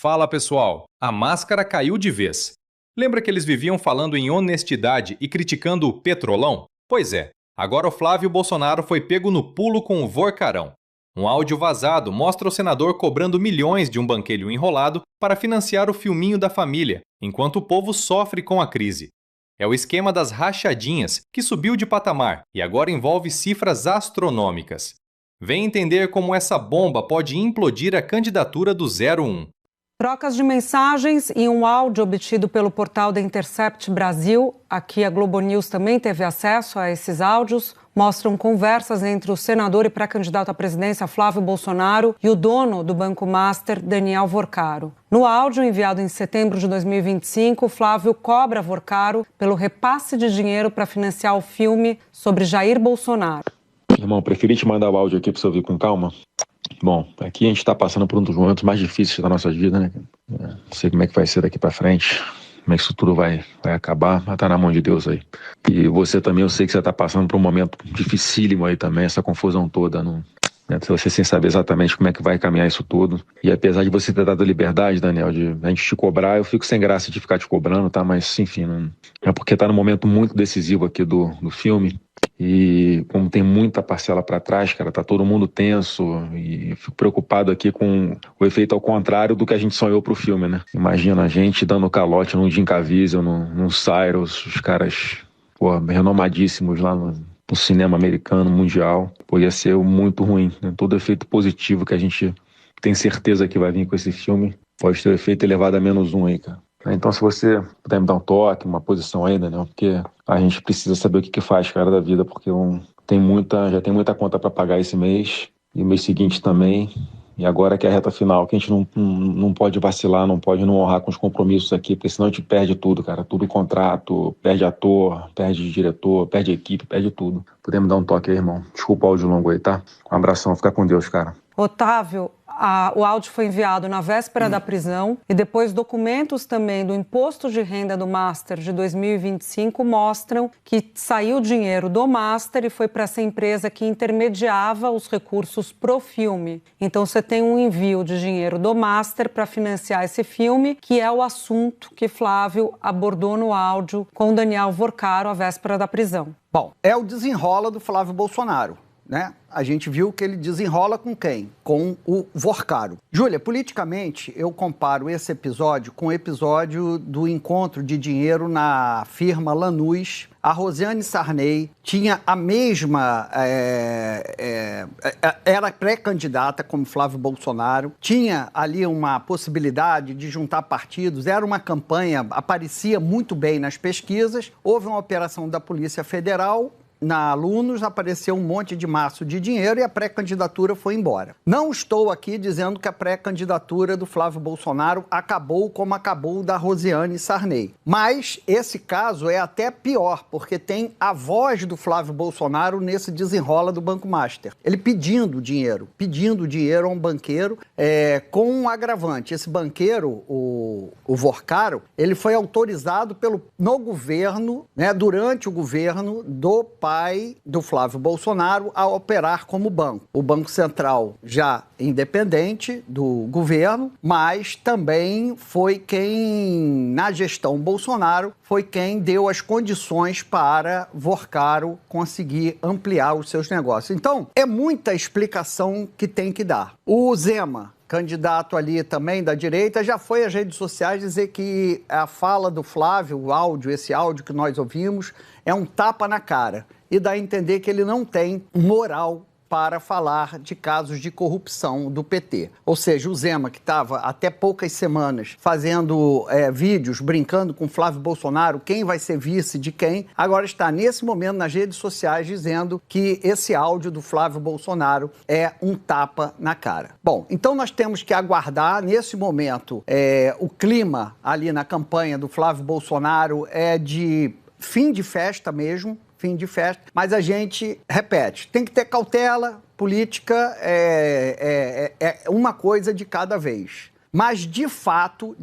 Fala pessoal, a máscara caiu de vez. Lembra que eles viviam falando em honestidade e criticando o petrolão? Pois é, agora o Flávio Bolsonaro foi pego no pulo com o Vorcarão. Um áudio vazado mostra o senador cobrando milhões de um banqueiro enrolado para financiar o filminho da família, enquanto o povo sofre com a crise. É o esquema das rachadinhas, que subiu de patamar e agora envolve cifras astronômicas. Vem entender como essa bomba pode implodir a candidatura do 01. Trocas de mensagens e um áudio obtido pelo portal da Intercept Brasil, aqui a Globo News também teve acesso a esses áudios, mostram conversas entre o senador e pré-candidato à presidência Flávio Bolsonaro e o dono do Banco Master, Daniel Vorcaro. No áudio enviado em setembro de 2025, Flávio cobra Vorcaro pelo repasse de dinheiro para financiar o filme sobre Jair Bolsonaro. Irmão, preferi te mandar o áudio aqui para você ouvir com calma. Bom, aqui a gente está passando por um dos momentos mais difíceis da nossa vida, né? Não sei como é que vai ser daqui para frente, como é que isso tudo vai acabar, mas tá na mão de Deus aí. E você também, eu sei que você está passando por um momento dificílimo aí também, essa confusão toda, né? Você sem saber exatamente como é que vai caminhar isso tudo. E apesar de você ter dado liberdade, Daniel, de a gente te cobrar, eu fico sem graça de ficar te cobrando, tá? Mas, enfim, não... é porque tá num momento muito decisivo aqui do filme. E como tem muita parcela para trás, cara, tá todo mundo tenso e eu fico preocupado aqui com o efeito ao contrário do que a gente sonhou pro filme, né? Imagina a gente dando calote num Jim Caviezel, num Cyrus, os caras, pô, renomadíssimos lá no cinema americano, mundial. Pô, ia ser muito ruim, né? Todo efeito positivo que a gente tem certeza que vai vir com esse filme pode ter o efeito elevado a -1 aí, cara. Então, se você puder me dar um toque, uma posição aí, Daniel, porque a gente precisa saber o que faz, cara, da vida, porque já tem muita conta para pagar esse mês, e o mês seguinte também, e agora que é a reta final, que a gente não pode vacilar, não pode não honrar com os compromissos aqui, porque senão a gente perde tudo, cara, tudo contrato, perde ator, perde diretor, perde equipe, perde tudo. Podemos dar um toque aí, irmão? Desculpa o áudio longo aí, tá? Um abração, fica com Deus, cara. Otávio, o áudio foi enviado na véspera da prisão e depois documentos também do Imposto de Renda do Master de 2025 mostram que saiu dinheiro do Master e foi para essa empresa que intermediava os recursos pro filme. Então você tem um envio de dinheiro do Master para financiar esse filme, que é o assunto que Flávio abordou no áudio com Daniel Vorcaro à véspera da prisão. Bom, é o desenrola do Flávio Bolsonaro, né? A gente viu que ele desenrola com quem? Com o Vorcaro. Júlia, politicamente, eu comparo esse episódio com o episódio do encontro de dinheiro na firma Lanús. A Rosiane Sarney tinha a mesma... era pré-candidata como Flávio Bolsonaro. Tinha ali uma possibilidade de juntar partidos. Era uma campanha, aparecia muito bem nas pesquisas. Houve uma operação da Polícia Federal. Na Alunos apareceu um monte de maço de dinheiro e a pré-candidatura foi embora. Não estou aqui dizendo que a pré-candidatura do Flávio Bolsonaro acabou como acabou da Rosiane Sarney. Mas esse caso é até pior, porque tem a voz do Flávio Bolsonaro nesse desenrola do Banco Master. Ele pedindo dinheiro a um banqueiro com um agravante. Esse banqueiro, o Vorcaro, ele foi autorizado no governo, né, durante o governo do pai do Flávio Bolsonaro a operar como banco. O Banco Central já independente do governo, mas também foi quem, na gestão Bolsonaro, foi quem deu as condições para Vorcaro conseguir ampliar os seus negócios. Então, é muita explicação que tem que dar. O Zema, candidato ali também da direita, já foi às redes sociais dizer que a fala do Flávio, esse áudio que nós ouvimos, é um tapa na cara. E dá a entender que ele não tem moral para falar de casos de corrupção do PT. Ou seja, o Zema, que estava até poucas semanas fazendo vídeos, brincando com Flávio Bolsonaro, quem vai ser vice de quem, agora está nesse momento nas redes sociais dizendo que esse áudio do Flávio Bolsonaro é um tapa na cara. Bom, então nós temos que aguardar, nesse momento, o clima ali na campanha do Flávio Bolsonaro é de fim de festa mesmo, mas a gente repete, tem que ter cautela, política é uma coisa de cada vez. Mas, de fato,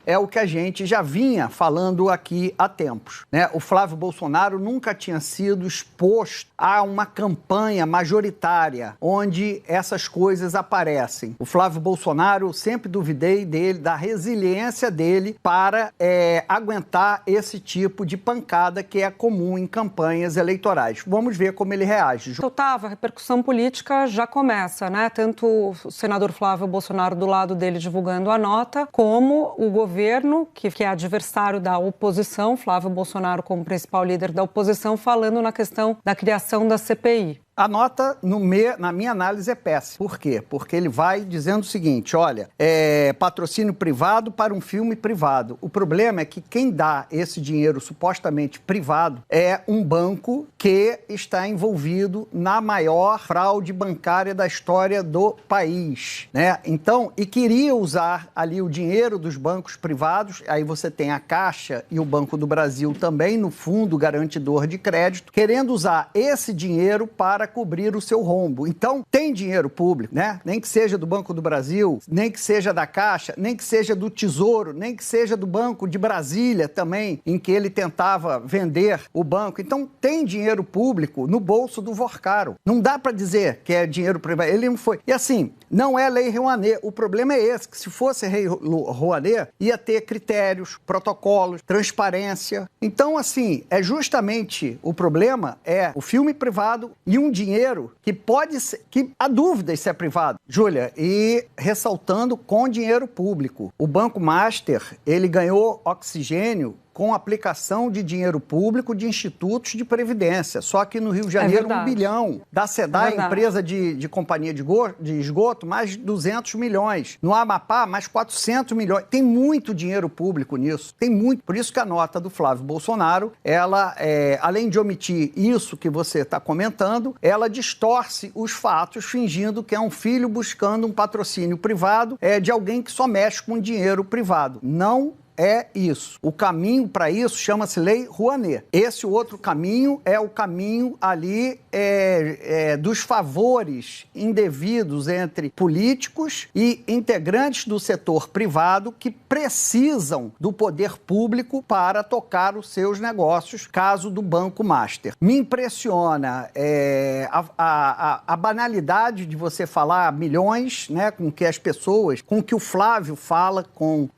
é o que a gente já vinha falando aqui há tempos, né? O Flávio Bolsonaro nunca tinha sido exposto a uma campanha majoritária onde essas coisas aparecem. O Flávio Bolsonaro, eu sempre duvidei dele, da resiliência dele para aguentar esse tipo de pancada que é comum em campanhas eleitorais. Vamos ver como ele reage. Otávio, a repercussão política já começa, né? Tanto o senador Flávio Bolsonaro do lado dele divulgando a nota, como o governo, que é adversário da oposição, Flávio Bolsonaro como principal líder da oposição, falando na questão da criação da CPI. A nota, na minha análise, é péssima. Por quê? Porque ele vai dizendo o seguinte, olha, patrocínio privado para um filme privado. O problema é que quem dá esse dinheiro supostamente privado é um banco que está envolvido na maior fraude bancária da história do país, né? Então, e queria usar ali o dinheiro dos bancos privados, aí você tem a Caixa e o Banco do Brasil também no fundo garantidor de crédito, querendo usar esse dinheiro para cobrir o seu rombo. Então, tem dinheiro público, né? Nem que seja do Banco do Brasil, nem que seja da Caixa, nem que seja do Tesouro, nem que seja do Banco de Brasília também, em que ele tentava vender o banco. Então, tem dinheiro público no bolso do Vorcaro. Não dá para dizer que é dinheiro privado. Ele não foi. E assim, não é lei Rouanet. O problema é esse, que se fosse lei Rouanet, ia ter critérios, protocolos, transparência. Então, assim, é justamente o problema é o filme privado e um dinheiro que pode ser, que há dúvidas se é privado. Júlia, e ressaltando com dinheiro público. O Banco Master, ele ganhou oxigênio com aplicação de dinheiro público de institutos de previdência. Só que no Rio de Janeiro, 1 bilhão. Da SEDAI, empresa de companhia de esgoto, mais 200 milhões. No Amapá, mais 400 milhões. Tem muito dinheiro público nisso. Tem muito. Por isso que a nota do Flávio Bolsonaro, ela, além de omitir isso que você está comentando, ela distorce os fatos, fingindo que é um filho buscando um patrocínio privado de alguém que só mexe com dinheiro privado. Não é isso. O caminho para isso chama-se Lei Rouanet. Esse outro caminho é o caminho ali dos favores indevidos entre políticos e integrantes do setor privado que precisam do poder público para tocar os seus negócios, caso do Banco Master. Me impressiona a banalidade de você falar milhões, né, com que as pessoas, com que o Flávio fala com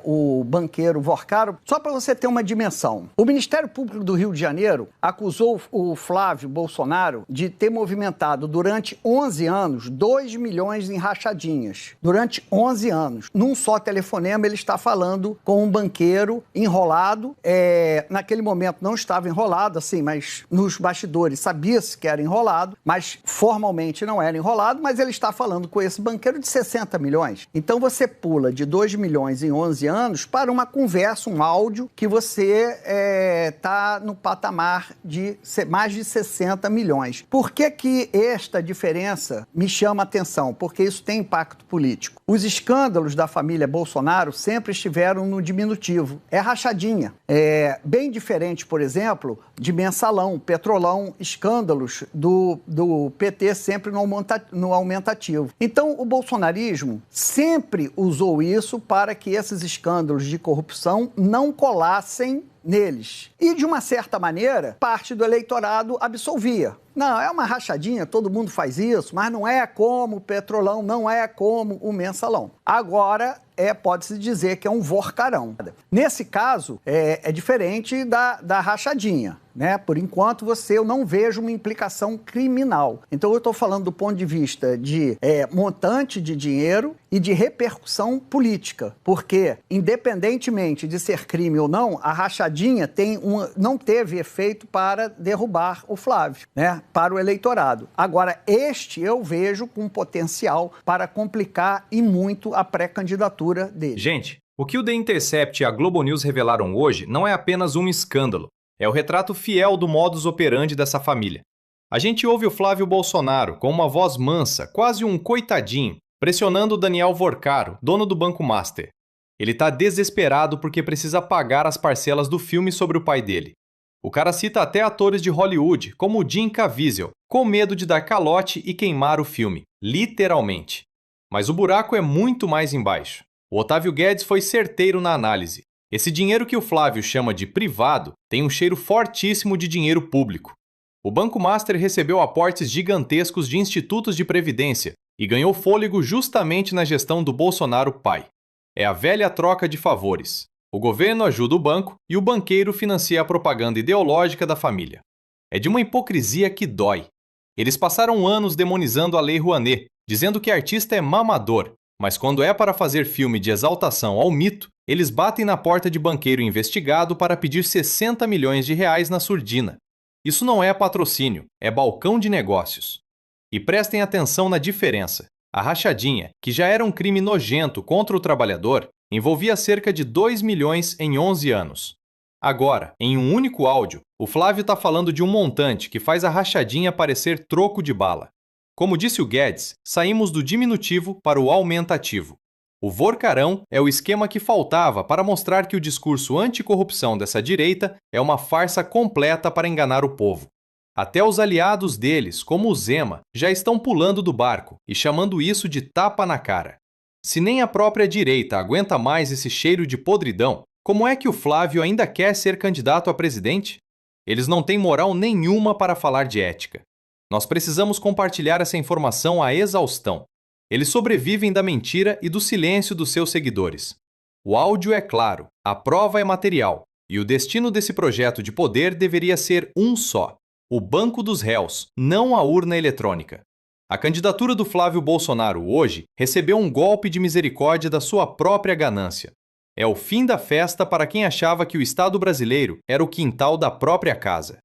o banqueiro Vorcaro, só para você ter uma dimensão. O Ministério Público do Rio de Janeiro acusou o Flávio Bolsonaro de ter movimentado durante 11 anos 2 milhões em rachadinhas. Durante 11 anos. Num só telefonema ele está falando com um banqueiro enrolado. Naquele momento não estava enrolado, assim, mas nos bastidores sabia-se que era enrolado, mas formalmente não era enrolado, mas ele está falando com esse banqueiro de 60 milhões. Então você pula de 2 milhões em 11 anos para uma conversa, um áudio, que você está no patamar de mais de 60 milhões. Por que esta diferença me chama a atenção? Porque isso tem impacto político. Os escândalos da família Bolsonaro sempre estiveram no diminutivo. É rachadinha. Bem diferente, por exemplo, de mensalão, petrolão, escândalos do PT sempre no aumentativo. Então, o bolsonarismo sempre usou isso para que esses escândalos de corrupção não colassem neles. E, de uma certa maneira, parte do eleitorado absolvia. Não, é uma rachadinha, todo mundo faz isso, mas não é como o petrolão, não é como o mensalão. Agora, pode-se dizer que é um vorcarão. Nesse caso, é diferente da rachadinha, né? Por enquanto, eu não vejo uma implicação criminal. Então, eu estou falando do ponto de vista de montante de dinheiro e de repercussão política. Porque, independentemente de ser crime ou não, a rachadinha não teve efeito para derrubar o Flávio, né? Para o eleitorado. Agora, eu vejo com potencial para complicar e muito a pré-candidatura dele. Gente, o que o The Intercept e a Globo News revelaram hoje não é apenas um escândalo. É o retrato fiel do modus operandi dessa família. A gente ouve o Flávio Bolsonaro com uma voz mansa, quase um coitadinho, pressionando o Daniel Vorcaro, dono do Banco Master. Ele está desesperado porque precisa pagar as parcelas do filme sobre o pai dele. O cara cita até atores de Hollywood, como o Jim Caviezel, com medo de dar calote e queimar o filme, literalmente. Mas o buraco é muito mais embaixo. O Otávio Guedes foi certeiro na análise. Esse dinheiro que o Flávio chama de privado tem um cheiro fortíssimo de dinheiro público. O Banco Master recebeu aportes gigantescos de institutos de previdência e ganhou fôlego justamente na gestão do Bolsonaro pai. É a velha troca de favores. O governo ajuda o banco e o banqueiro financia a propaganda ideológica da família. É de uma hipocrisia que dói. Eles passaram anos demonizando a Lei Rouanet, dizendo que artista é mamador, mas quando é para fazer filme de exaltação ao mito, eles batem na porta de banqueiro investigado para pedir 60 milhões de reais na surdina. Isso não é patrocínio, é balcão de negócios. E prestem atenção na diferença. A rachadinha, que já era um crime nojento contra o trabalhador, envolvia cerca de 2 milhões em 11 anos. Agora, em um único áudio, o Flávio está falando de um montante que faz a rachadinha parecer troco de bala. Como disse o Guedes, saímos do diminutivo para o aumentativo. O vorcarão é o esquema que faltava para mostrar que o discurso anticorrupção dessa direita é uma farsa completa para enganar o povo. Até os aliados deles, como o Zema, já estão pulando do barco e chamando isso de tapa na cara. Se nem a própria direita aguenta mais esse cheiro de podridão, como é que o Flávio ainda quer ser candidato a presidente? Eles não têm moral nenhuma para falar de ética. Nós precisamos compartilhar essa informação à exaustão. Eles sobrevivem da mentira e do silêncio dos seus seguidores. O áudio é claro, a prova é material, e o destino desse projeto de poder deveria ser um só: o banco dos réus, não a urna eletrônica. A candidatura do Flávio Bolsonaro hoje recebeu um golpe de misericórdia da sua própria ganância. É o fim da festa para quem achava que o Estado brasileiro era o quintal da própria casa.